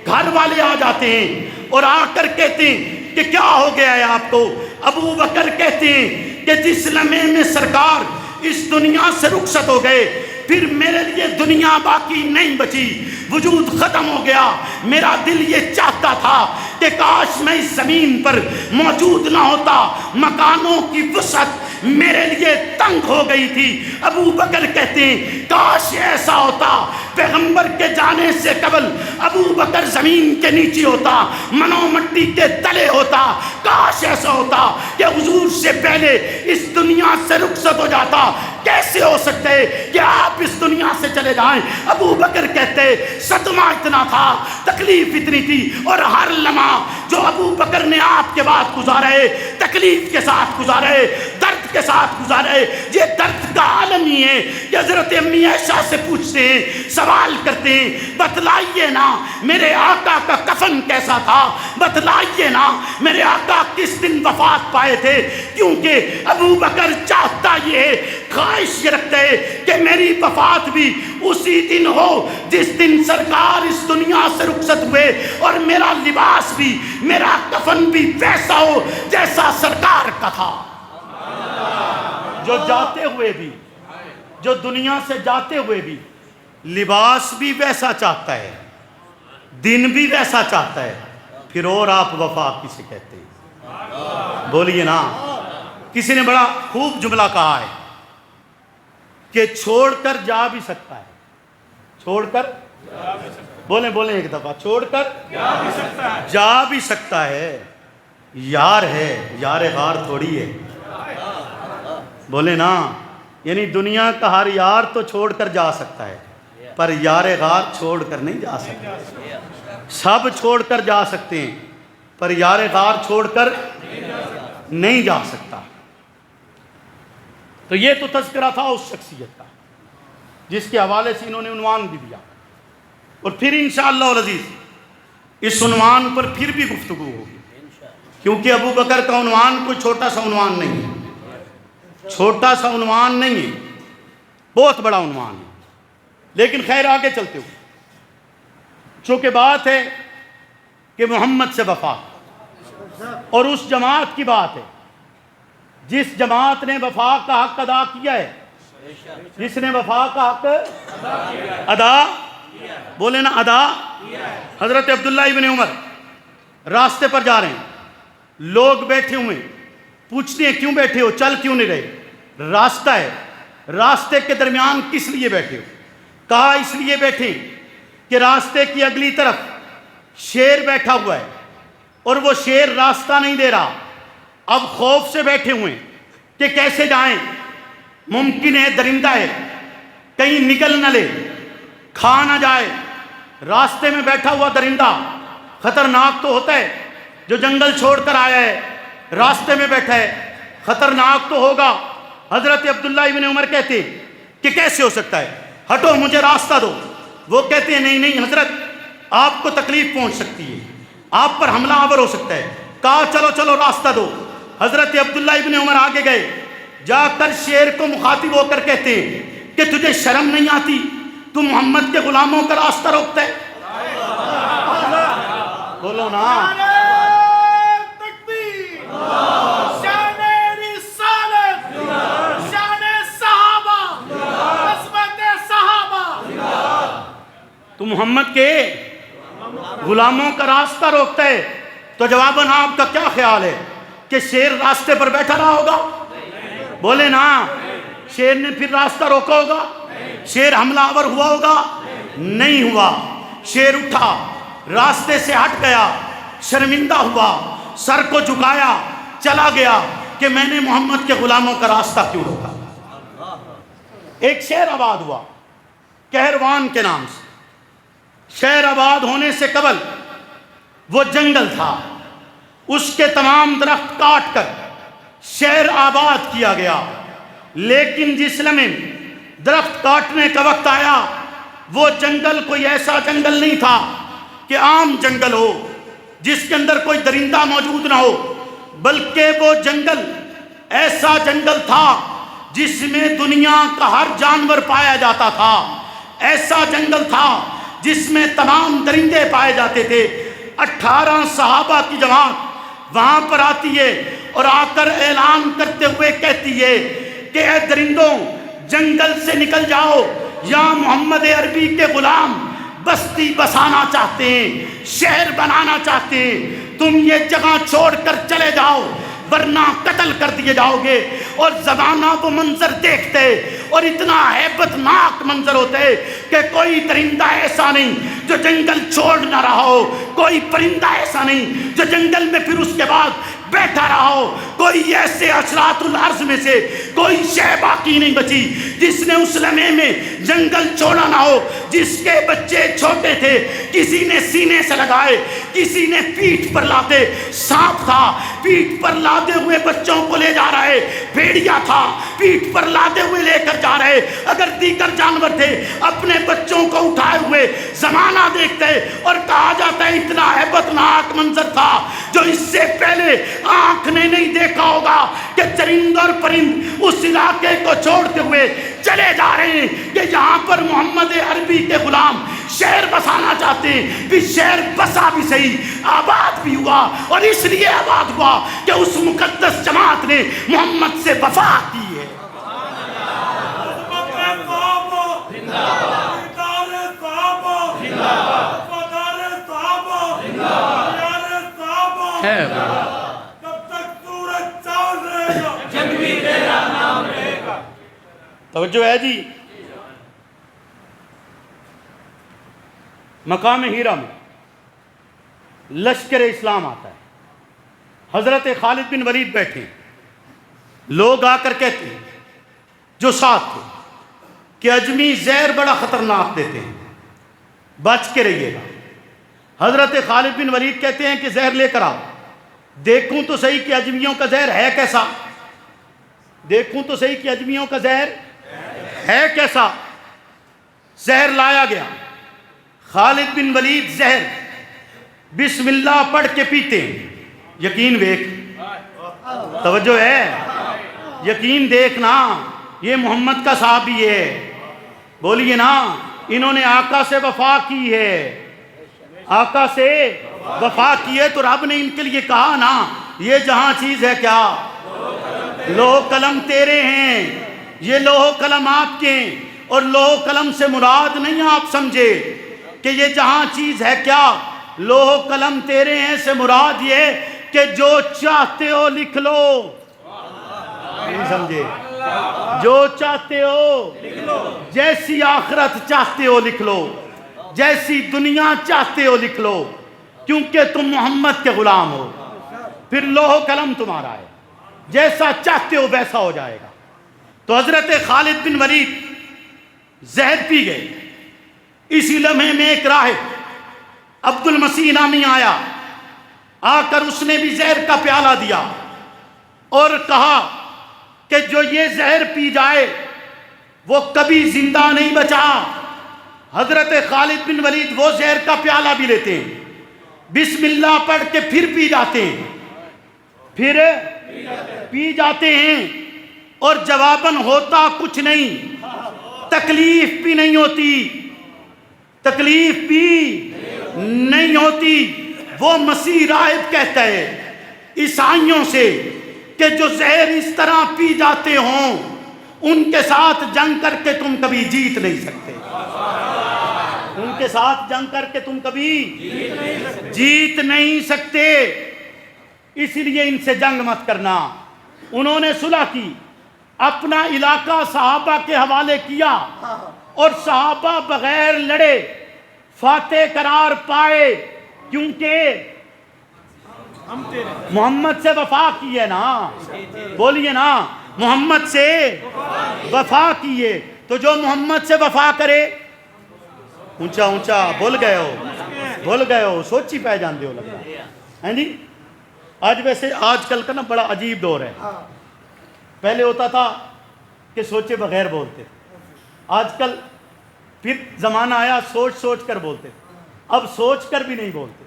گھر والے آ جاتے ہیں اور آ کر کہتے ہیں کہ کیا ہو گیا ہے آپ کو؟ ابو بکر کہتے ہیں کہ جس لمحے میں سرکار اس دنیا سے رخصت ہو گئے پھر میرے لیے دنیا باقی نہیں بچی، وجود ختم ہو گیا. میرا دل یہ چاہتا تھا کہ کاش میں اس زمین پر موجود نہ ہوتا، مکانوں کی وسعت میرے لیے تنگ ہو گئی تھی. ابو بکر کہتے ہیں کاش ایسا ہوتا، پیغمبر کے جانے سے قبل ابو بکر زمین کے نیچے ہوتا، منو مٹی کے تلے ہوتا. کاش ایسا ہوتا کہ حضور سے پہلے اس دنیا سے رخصت ہو جاتا. کیسے ہو سکتے کہ آپ اس دنیا سے چلے جائیں؟ ابو بکر کہتے صدمہ اتنا تھا، تکلیف اتنی تھی، اور ہر لمحہ جو ابو بکر نے آپ کے بعد گزارے تکلیف کے ساتھ گزارے، درد کے ساتھ گزارے. یہ درد کا عالم ہی ہے کہ حضرت امی عائشہ سے پوچھتے ہیں، سوال کرتے ہیں بتلائیے نا میرے آقا کا کفن کیسا تھا، بتلائیے نا میرے آقا کس دن وفات پائے تھے. کیونکہ ابو بکر چاہتا یہ خواہش یہ رکھتے کہ میری وفات بھی اسی دن ہو جس دن سرکار اس دنیا سے رخصت ہوئے، اور میرا لباس بھی، میرا کفن بھی ویسا ہو جیسا سرکار کا تھا. جو جاتے ہوئے بھی، جو دنیا سے جاتے ہوئے بھی لباس بھی ویسا چاہتا ہے، دن بھی ویسا چاہتا ہے، پھر اور آپ وفا کسے کہتے ہیں؟ بولیے نا. کسی نے بڑا خوب جملہ کہا ہے کہ چھوڑ کر جا بھی سکتا ہے، چھوڑ کر بولیں بولیں ایک دفعہ، چھوڑ کر جا بھی سکتا ہے. یار ہے، یار غار تھوڑی ہے. بولے نا، یعنی دنیا کا ہر یار تو چھوڑ کر جا سکتا ہے، پر یار غار چھوڑ کر نہیں جا سکتا. سب چھوڑ کر جا سکتے ہیں پر یار غار چھوڑ کر نہیں جا سکتا. تو یہ تو تذکرہ تھا اس شخصیت کا جس کے حوالے سے انہوں نے عنوان بھی دیا، اور پھر انشاءاللہ العزیز اس عنوان پر پھر بھی گفتگو ہوگی، کیونکہ ابو بکر کا عنوان کوئی چھوٹا سا عنوان نہیں ہے، چھوٹا سا عنوان نہیں ہے، بہت بڑا عنوان ہے. لیکن خیر آگے چلتے ہوئے، چونکہ بات ہے کہ محمد سے وفا اور اس جماعت کی بات ہے جس جماعت نے وفا کا حق ادا کیا ہے، جس نے وفا کا حق ادا، بولے نا ادا. حضرت عبداللہ ابن عمر راستے پر جا رہے ہیں، لوگ بیٹھے ہوئے پوچھتے ہیں کیوں بیٹھے ہو، چل کیوں نہیں رہے؟ راستہ ہے، راستے کے درمیان کس لیے بیٹھے ہو؟ کہا اس لیے بیٹھے کہ راستے کی اگلی طرف شیر بیٹھا ہوا ہے اور وہ شیر راستہ نہیں دے رہا۔ اب خوف سے بیٹھے ہوئے کہ کیسے جائیں، ممکن ہے درندہ ہے، کہیں نکل نہ لے، کھا نہ جائے۔ راستے میں بیٹھا ہوا درندہ خطرناک تو ہوتا ہے، جو جنگل چھوڑ کر آیا ہے راستے میں بیٹھا ہے، خطرناک تو ہوگا۔ حضرت عبداللہ ابن عمر کہتے کہ کیسے ہو سکتا ہے، ہٹو مجھے راستہ دو۔ وہ کہتے ہیں نہیں نہیں حضرت، آپ کو تکلیف پہنچ سکتی ہے، آپ پر حملہ آور ہو سکتا ہے۔ کہا چلو چلو راستہ دو۔ حضرت عبداللہ ابن عمر آگے گئے، جا کر شیر کو مخاطب ہو کر کہتے ہیں کہ تجھے شرم نہیں آتی، تو محمد کے غلاموں کا راستہ روکتا ہے؟ بولو نا۔ تو محمد کے غلاموں کا راستہ روکتا ہے، تو جواباً آپ کا کیا خیال ہے کہ شیر راستے پر بیٹھا رہا ہوگا؟ بولے نا، شیر نے پھر راستہ روکا ہوگا؟ شیر حملہ آور ہوا ہوگا؟ نہیں ہوا۔ شیر اٹھا، راستے سے ہٹ گیا، شرمندہ ہوا، سر کو جھکایا، چلا گیا کہ میں نے محمد کے غلاموں کا راستہ کیوں روکا۔ ایک شہر آباد ہوا کہروان کے نام سے۔ شہر آباد ہونے سے قبل وہ جنگل تھا، اس کے تمام درخت کاٹ کر شہر آباد کیا گیا۔ لیکن جس لمحے درخت کاٹنے کا وقت آیا، وہ جنگل کوئی ایسا جنگل نہیں تھا کہ عام جنگل ہو جس کے اندر کوئی درندہ موجود نہ ہو، بلکہ وہ جنگل ایسا جنگل تھا جس میں دنیا کا ہر جانور پایا جاتا تھا۔ ایسا جنگل تھا جس میں تمام درندے پائے جاتے تھے۔ 18 صحابہ کی جماعت وہاں پر آتی ہے اور آ کر اعلان کرتے ہوئے کہتی ہے کہ اے درندوں، جنگل سے نکل جاؤ، یا محمد عربی کے غلام بستی بسانا چاہتے ہیں، شہر بنانا چاہتے ہیں، تم یہ جگہ چھوڑ کر چلے جاؤ ورنہ قتل کر دیے جاؤ گے۔ اور زمانہ وہ منظر دیکھتے اور اتنا ہیبت ناک منظر ہوتے کہ کوئی درندہ ایسا نہیں جو جنگل چھوڑ نہ رہا ہو، کوئی پرندہ ایسا نہیں جو جنگل میں پھر اس کے بعد بیٹھا رہا ہو، کوئی ایسے اشراط الارض میں سے کوئی شے باقی نہیں بچی جس نے اس لمحے میں جنگل چھوڑا نہ ہو۔ جس کے بچے چھوٹے تھے، کسی نے سینے سے لگائے، کسی نے پیٹھ پر لاتے، سانپ تھا پیٹھ پر لاتے ہوئے بچوں کو لے جا رہے، بھیڑیا تھا پیٹھ پر لاتے ہوئے لے کر جا رہے، اگر دیگر جانور تھے اپنے بچوں کو اٹھائے ہوئے زمانہ دیکھتے، اور کہا جاتا ہے اتنا ہیبت ناک منظر تھا جو اس سے پہلے آنکھ نے نہیں دیکھا ہوگا کہ چرند اور پرند اس علاقے کو چھوڑتے ہوئے چلے جا رہے ہیں کہ یہاں پر محمد عربی کے غلام شہر بسانا چاہتے ہیں۔ بھی شہر بسا بھی صحیح، آباد بھی ہوا، اور اس لیے آباد ہوا کہ اس مقدس جماعت نے محمد سے وفا کی ہے۔ توجہ ہے جی۔ مقام ہیرا میں لشکر اسلام آتا ہے، حضرت خالد بن ولید بیٹھے، لوگ آ کر کہتے ہیں جو ساتھ تھے کہ اجمی زہر بڑا خطرناک دیتے ہیں، بچ کے رہیے گا۔ حضرت خالد بن ولید کہتے ہیں کہ زہر لے کر آؤ، دیکھوں تو صحیح کہ اجمیوں کا زہر ہے کیسا، دیکھوں تو صحیح کہ اجمیوں کا زہر ہے کیسا۔ زہر لایا گیا، خالد بن ولید زہر بسم اللہ پڑھ کے پیتے ہیں۔ یقین دیکھ، توجہ ہے، یقین دیکھنا، یہ محمد کا صحابی ہے، بولیے نا، انہوں نے آقا سے وفا کی ہے، آقا سے وفا کی ہے، تو رب نے ان کے لیے کہا نا یہ جہاں چیز ہے کیا، لوح قلم تیرے ہیں، یہ لوح قلم آپ کے ہیں، اور لوح قلم سے مراد نہیں آپ سمجھے کہ یہ جہاں چیز ہے کیا، لوح قلم تیرے ہیں سے مراد یہ کہ جو چاہتے ہو لکھ لو. نہیں سمجھے؟ جو چاہتے ہو جیسی آخرت چاہتے ہو لکھ لو, جیسی دنیا چاہتے ہو لکھ لو, کیونکہ تم محمد کے غلام ہو. پھر لوح و قلم تمہارا ہے, جیسا چاہتے ہو ویسا ہو جائے گا. تو حضرت خالد بن ولید زہر پی گئے. اسی لمحے میں ایک راہب عبد المسیح نامی آیا, آ کر اس نے بھی زہر کا پیالہ دیا اور کہا کہ جو یہ زہر پی جائے وہ کبھی زندہ نہیں بچا. حضرت خالد بن ولید وہ زہر کا پیالہ بھی لیتے ہیں, بسم اللہ پڑھ کے پھر پی جاتے ہیں, پھر پی جاتے ہیں, اور جواباً ہوتا کچھ نہیں, تکلیف بھی نہیں ہوتی, تکلیف بھی نہیں ہوتی. وہ مسیح راہب کہتا ہے عیسائیوں سے کہ جو زہر اس طرح پی جاتے ہوں ان کے ساتھ جنگ کر کے تم کبھی جیت نہیں سکتے. ان کے ساتھ جنگ کر کے تم کبھی جیت نہیں سکتے. اس لیے ان سے جنگ مت کرنا. انہوں نے صلح کی, اپنا علاقہ صحابہ کے حوالے کیا, اور صحابہ بغیر لڑے فاتح قرار پائے, کیونکہ محمد سے وفا کی ہے نا. بولیے نا, محمد سے وفا کی ہے. تو جو محمد سے وفا کرے, اونچا اونچا بھول گئے ہو, بھول گئے ہو, سوچی پہ جاندے ہو لگتا ہے جی. آج ویسے آج کل کا نا بڑا عجیب دور ہے. پہلے ہوتا تھا کہ سوچے بغیر بولتے, آج کل پھر زمانہ آیا سوچ سوچ کر بولتے, اب سوچ کر بھی نہیں بولتے.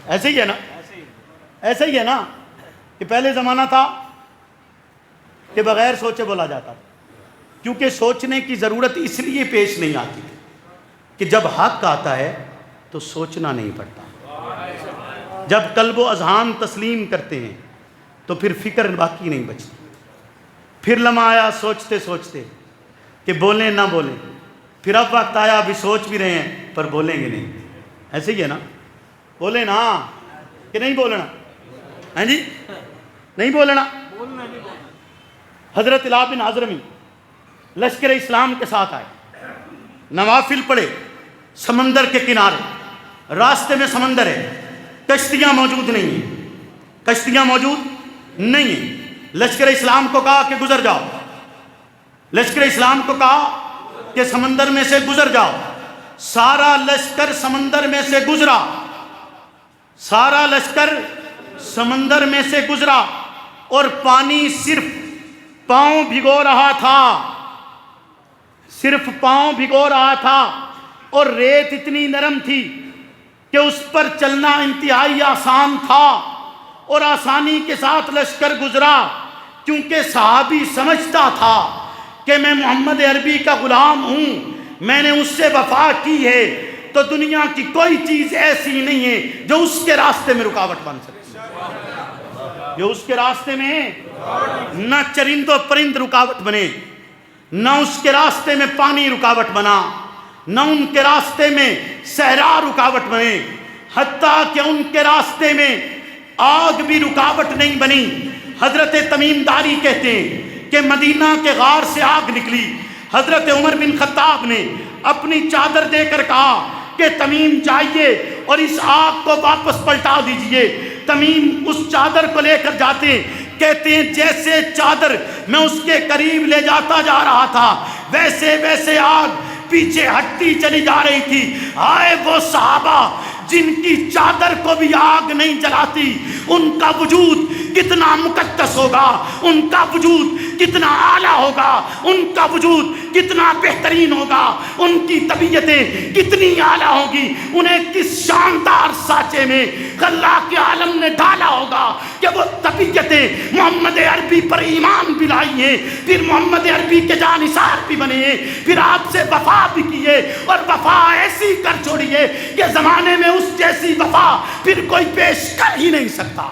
ایسے ہی ہے نا, ایسے ہی ہے نا کہ پہلے زمانہ تھا کہ بغیر سوچے بولا جاتا تھا, کیونکہ سوچنے کی ضرورت اس لیے پیش نہیں آتی کہ جب حق آتا ہے تو سوچنا نہیں پڑتا. جب قلب و اذہان تسلیم کرتے ہیں تو پھر فکر باقی نہیں بچتی. پھر لمحہ آیا سوچتے سوچتے کہ بولیں نہ بولیں, پھر اب وقت آیا ابھی سوچ بھی رہے ہیں پر بولیں گے نہیں. ایسے ہی ہے نا, بولیں نا کہ نہیں بولنا, ہیں جی, نہیں بولنا. حضرت الہ بن حضرمی لشکر اسلام کے ساتھ آئے, نوافل پڑھے, سمندر کے کنارے, راستے میں سمندر ہے, کشتیاں موجود نہیں ہیں, کشتیاں موجود نہیں ہیں. لشکر اسلام کو کہا کہ گزر جاؤ, لشکر اسلام کو کہا کہ سمندر میں سے گزر جاؤ. سارا لشکر سمندر میں سے گزرا, سارا لشکر سمندر میں سے گزرا, اور پانی صرف پاؤں بھگو رہا تھا, صرف پاؤں بھگو رہا تھا, اور ریت اتنی نرم تھی کہ اس پر چلنا انتہائی آسان تھا, اور آسانی کے ساتھ لشکر گزرا, کیونکہ صحابی سمجھتا تھا کہ میں محمد عربی کا غلام ہوں, میں نے اس سے وفا کی ہے, تو دنیا کی کوئی چیز ایسی نہیں ہے جو اس کے راستے میں رکاوٹ بن سکتی, جو اس کے راستے میں نہ چرند و پرند رکاوٹ بنے, نہ اس کے راستے میں پانی رکاوٹ بنا, نہ ان کے راستے میں صحرا رکاوٹ بنے, حتیٰ کہ ان کے راستے میں آگ بھی رکاوٹ نہیں بنی. حضرت تمیم داری کہتے ہیں کہ مدینہ کے غار سے آگ نکلی. حضرت عمر بن خطاب نے اپنی چادر دے کر کہا کہ تمیم جائیے اور اس آگ کو واپس پلٹا دیجئے. تمیم اس چادر کو لے کر جاتے ہیں, کہتے ہیں جیسے چادر میں اس کے قریب لے جاتا جا رہا تھا ویسے ویسے آگ پیچھے ہٹتی چلی جا رہی تھی. آئے وہ صحابہ جن کی چادر کو بھی آگ نہیں جلاتی, ان کا وجود کتنا مقدس ہوگا, ان کا وجود کتنا اعلیٰ ہوگا, ان کا وجود کتنا بہترین ہوگا, ان کی طبیعتیں کتنی اعلیٰ ہوگی, انہیں کس شاندار سانچے میں اللہ کے عالم نے ڈالا ہوگا کہ وہ طبیعتیں محمد عربی پر ایمان بھی لائی ہیں, پھر محمد عربی کے جانثار بھی بنے ہیں, پھر آپ سے وفا بھی کیے, اور وفا ایسی کر چھوڑی ہے کہ زمانے میں اس جیسی وفا پھر کوئی پیش کر ہی نہیں سکتا,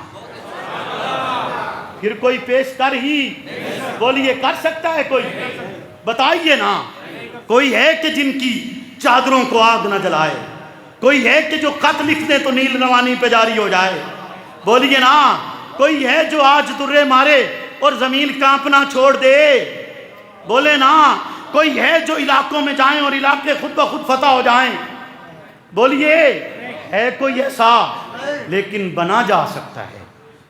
پھر کوئی پیش کر ہی, بولیے کر سکتا ہے کوئی؟ بتائیے نا, کوئی ہے کہ جن کی چادروں کو آگ نہ جلائے؟ کوئی ہے کہ جو خط لکھ دے تو نیل روانی پہ جاری ہو جائے؟ بولیے نا، کوئی ہے جو آج درے مارے اور زمین کانپنا چھوڑ دے؟ بولے نا، کوئی ہے جو علاقوں میں جائیں اور علاقے خود بخود فتح ہو جائیں؟ بولیے، ہے کوئی ایسا؟ لیکن بنا جا سکتا ہے۔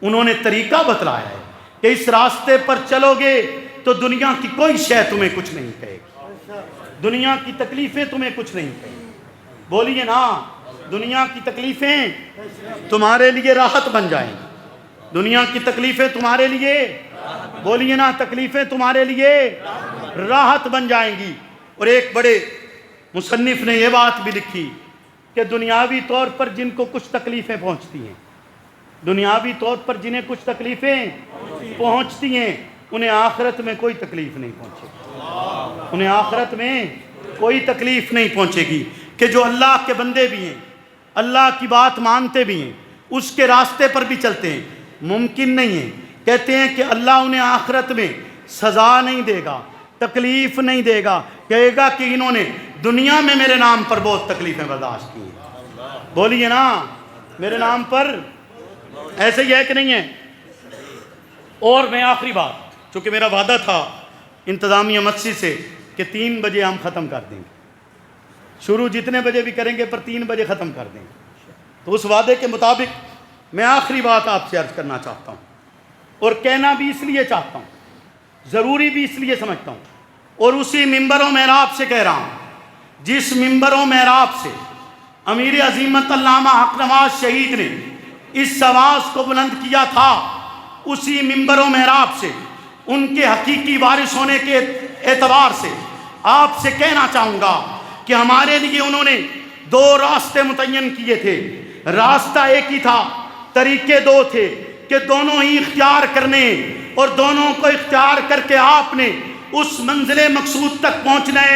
انہوں نے طریقہ بتلایا ہے کہ اس راستے پر چلو گے تو دنیا کی کوئی شے تمہیں کچھ نہیں کہے گی، دنیا کی تکلیفیں تمہیں کچھ نہیں کہیں گی۔ بولیے نا، دنیا کی تکلیفیں تمہارے لیے راحت بن جائیں گی، دنیا کی تکلیفیں تمہارے لیے، بولیے نا، تکلیفیں تمہارے لیے راحت بن جائیں گی۔ اور ایک بڑے مصنف نے یہ بات بھی لکھی کہ دنیاوی طور پر جن کو کچھ تکلیفیں پہنچتی ہیں، دنیاوی طور پر جنہیں کچھ تکلیفیں پہنچتی ہیں، انہیں آخرت میں کوئی تکلیف نہیں پہنچے گی، انہیں آخرت میں کوئی تکلیف نہیں پہنچے گی۔ کہ جو اللہ کے بندے بھی ہیں، اللہ کی بات مانتے بھی ہیں، اس کے راستے پر بھی چلتے ہیں، ممکن نہیں ہے، کہتے ہیں کہ اللہ انہیں آخرت میں سزا نہیں دے گا، تکلیف نہیں دے گا، کہے گا کہ انہوں نے دنیا میں میرے نام پر بہت تکلیفیں برداشت کی ہیں۔ بولیے نا، میرے نام پر ایسے ہی ہے کہ نہیں ہے؟ اور میں آخری بات، چونکہ میرا وعدہ تھا انتظامیہ مسجد سے کہ 3 بجے ہم ختم کر دیں گے، شروع جتنے بجے بھی کریں گے پر 3 بجے ختم کر دیں گے، تو اس وعدے کے مطابق میں آخری بات آپ سے عرض کرنا چاہتا ہوں، اور کہنا بھی اس لیے چاہتا ہوں، ضروری بھی اس لیے سمجھتا ہوں، اور اسی منبر و محراب سے کہہ رہا ہوں جس منبر و محراب سے امیر عظیمت علامہ حق نواز شہید نے اس آواز کو بلند کیا تھا، اسی منبر و محراب سے ان کے حقیقی وارث ہونے کے اعتبار سے آپ سے کہنا چاہوں گا کہ ہمارے لیے انہوں نے 2 راستے متعین کیے تھے۔ راستہ ایک ہی تھا، طریقے 2 تھے کہ دونوں ہی اختیار کرنے، اور دونوں کو اختیار کر کے آپ نے اس منزل مقصود تک پہنچنے،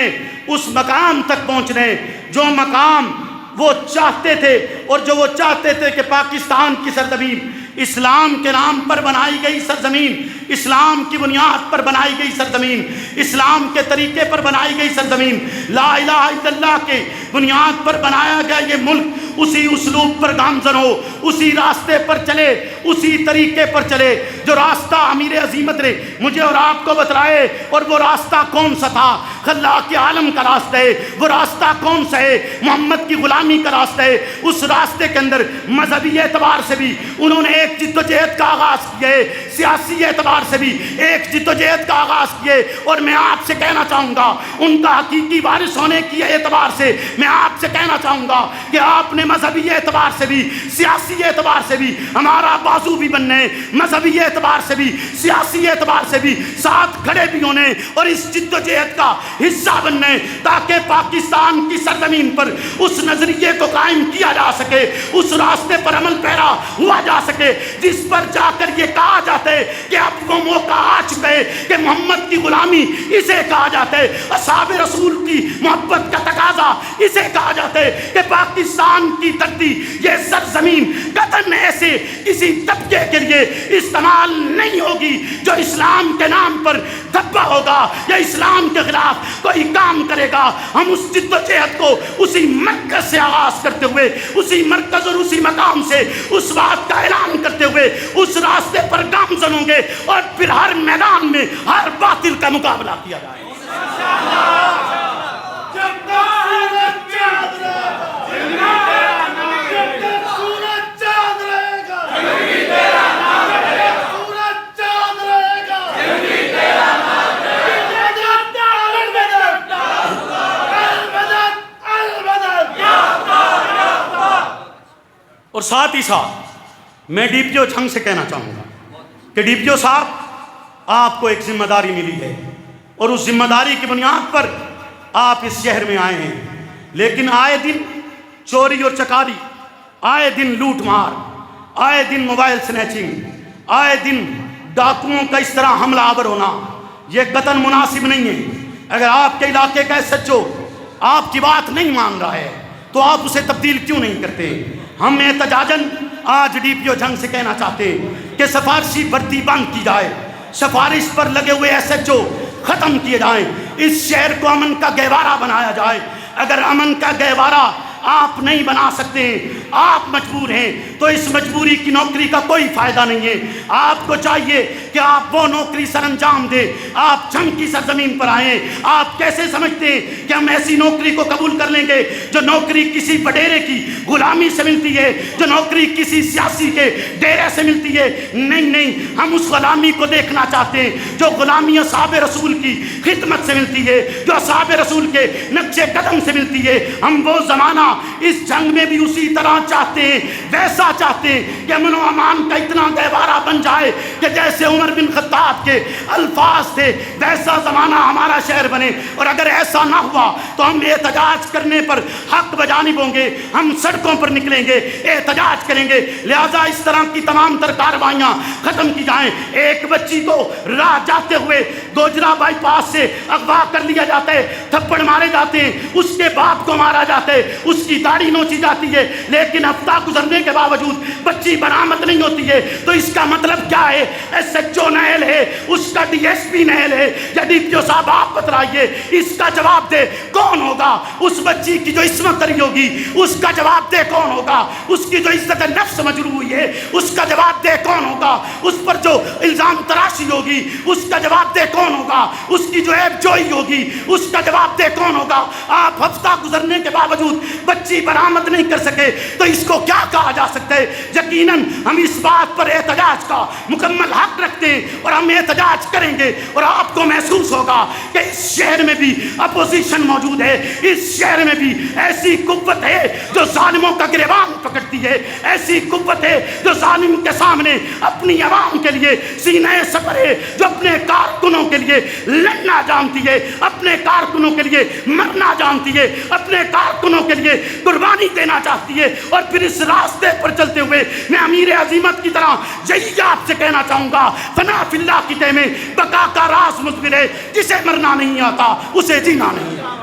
اس مقام تک پہنچنے جو مقام وہ چاہتے تھے، اور جو وہ چاہتے تھے کہ پاکستان کی سرزمین اسلام کے نام پر بنائی گئی سرزمین، اسلام کی بنیاد پر بنائی گئی سرزمین، اسلام کے طریقے پر بنائی گئی سرزمین، لا الہ الا اللہ کے بنیاد پر بنایا گیا یہ ملک اسی اسلوب پر گامزن ہو، اسی راستے پر چلے، اسی طریقے پر چلے جو راستہ امیر عظیمت نے مجھے اور آپ کو بتلائے۔ اور وہ راستہ کون سا تھا؟ خلاق عالم کا راستہ ہے۔ وہ راستہ کون سا ہے؟ محمد کی غلامی کا راستہ ہے۔ اس راستے کے اندر مذہبی اعتبار سے بھی انہوں نے ایک جد و جہد کا آغاز کیے، سیاسی اعتبار سے بھی ایک جد و جہد کا آغاز کیے، اور میں آپ سے کہنا چاہوں گا ان کا حقیقی وارث ہونے کی اعتبار سے میں آپ سے کہنا چاہوں گا کہ آپ نے مذہبی اعتبار سے بھی، سیاسی اعتبار سے بھی ہمارا بازو بھی بننے، مذہبی اعتبار سے بھی، سیاسی اعتبار سے بھی ساتھ کھڑے بھی ہونے، اور اس جد و جہد کا حصہ بننے، تاکہ پاکستان کی سرزمین پر اس نظریے کو قائم کیا جا سکے، اس راستے پر عمل پیرا ہوا جا سکے جس پر جا کر یہ کہا جاتا ہے کہ اب وہ موقع آ چکا ہے کہ محمد کی غلامی اسے کہا جاتا ہے، اصحاب رسول کی محبت کا تقاضا اسے کہا جاتا ہے کہ پاکستان کی دھرتی، یہ سرزمین قطعاً ایسے کسی طبقے کے لیے استعمال نہیں ہوگی جو اسلام کے نام پر دھبا ہوگا یا اسلام کے خلاف کوئی کام کرے گا۔ ہم اس جد و جہد کو اسی مرکز سے آغاز کرتے ہوئے، اسی مرکز اور اسی مقام سے اس بات کا اعلان کرتے ہوئے اس راستے پر گامزن ہوں گے، اور پھر ہر میدان میں ہر باطل کا مقابلہ کیا جائے۔ اور ساتھ ہی ساتھ میں ڈی پی او جھنگ سے کہنا چاہوں گا کہ ڈی پی او صاحب، آپ کو ایک ذمہ داری ملی ہے، اور اس ذمہ داری کی بنیاد پر آپ اس شہر میں آئے ہیں، لیکن آئے دن چوری اور چکاری، آئے دن لوٹ مار، آئے دن موبائل سنیچنگ، آئے دن ڈاکوؤں کا اس طرح حملہ آور ہونا، یہ قطعاً مناسب نہیں ہے۔ اگر آپ کے علاقے کا ایس ایچ او آپ کی بات نہیں مان رہا ہے تو آپ اسے تبدیل کیوں نہیں کرتے؟ ہم احتجاجاً آج ڈی پی او جھنگ سے کہنا چاہتے ہیں کہ سفارشی بھرتی بند کی جائے، سفارش پر لگے ہوئے ایس ایچ او ختم کیے جائیں، اس شہر کو امن کا گہوارہ بنایا جائے۔ اگر امن کا گہوارہ آپ نہیں بنا سکتے آپ مجبور ہیں تو اس مجبوری کی نوکری کا کوئی فائدہ نہیں ہے۔ آپ کو چاہیے کہ آپ وہ نوکری سر انجام دیں۔ آپ جنگ کی سرزمین پر آئیں، آپ کیسے سمجھتے ہیں کہ ہم ایسی نوکری کو قبول کر لیں گے جو نوکری کسی وڈیرے کی غلامی سے ملتی ہے، جو نوکری کسی سیاسی کے ڈیرے سے ملتی ہے؟ نہیں نہیں، ہم اس غلامی کو دیکھنا چاہتے ہیں جو غلامی اصحاب رسول کی خدمت سے ملتی ہے، جو اصحاب رسول کے نقش قدم سے ملتی ہے۔ ہم وہ زمانہ اس جنگ میں بھی اسی طرح چاہتے ہیں، ویسا چاہتے ہیں کہ امن و امان کا اتنا گہوارہ بن جائے کہ جیسے عمر بن خطاب کے الفاظ تھے ویسا زمانہ ہمارا شہر بنے۔ اور اگر ایسا نہ ہوا تو ہم احتجاج کرنے پر حق بجانب ہوں گے، ہم سڑکوں پر نکلیں گے، احتجاج کریں گے۔ لہٰذا اس طرح کی تمام تر کارروائیاں ختم کی جائیں۔ ایک بچی کو راہ جاتے ہوئے گوجرا بائی پاس سے اغوا کر لیا جاتا ہے، تھپڑ مارے جاتے ہیں، اس کے باپ کو مارا جاتا ہے، اس کی داڑھی نوچی جاتی ہے، لیکن ہفتہ گزرنے کے باوجود بچی برآمد نہیں ہوتی ہے۔ تو اس کا مطلب کیا ہے؟ ایس ایچ او نہل ہے، اس کا ڈی ایس پی نہل ہے یا ڈی پی او صاحب آپ بتلائیے، اس کا جواب دے کون ہوگا؟ اس بچی کی جو عصمت دری ہوگی اس کا جواب دے کون ہوگا؟ اس کی جو عزت نفس مجروح ہوئی ہے اس کا جواب دے کون ہوگا؟ اس پر جو الزام تراشی ہوگی اس کا جواب دے کون ہوگا؟ اس کی جو عیب جوئی ہوگی اس کا جواب دے کون ہوگا؟ آپ ہفتہ گزرنے کے باوجود بچی برآمد نہیں کر سکے تو اس کو کیا کہا جا سکتا ہے؟ یقیناً ہم اس بات پر احتجاج کا مکمل حق رکھتے ہیں اور ہم احتجاج کریں گے، اور آپ کو محسوس ہوگا کہ اس شہر میں بھی اپوزیشن موجود ہے، اس شہر میں بھی ایسی قوت ہے جو ظالموں کا گریبان پکڑتی ہے، ایسی قوت ہے جو ظالم کے سامنے اپنی عوام کے لیے سینہ سپر ہے، جو اپنے کارکنوں کے لیے لڑنا جانتی ہے، اپنے کارکنوں کے لیے مرنا جانتی ہے، اپنے کارکنوں کے لیے قربانی دینا چاہتی ہے۔ اور پھر اس راستے پر چلتے ہوئے میں امیر عظیمت کی طرح یہی آپ سے کہنا چاہوں گا، فنا فی اللہ کی تہ میں بقا کا راز مضمر ہے، جسے مرنا نہیں آتا اسے جینا نہیں آتا۔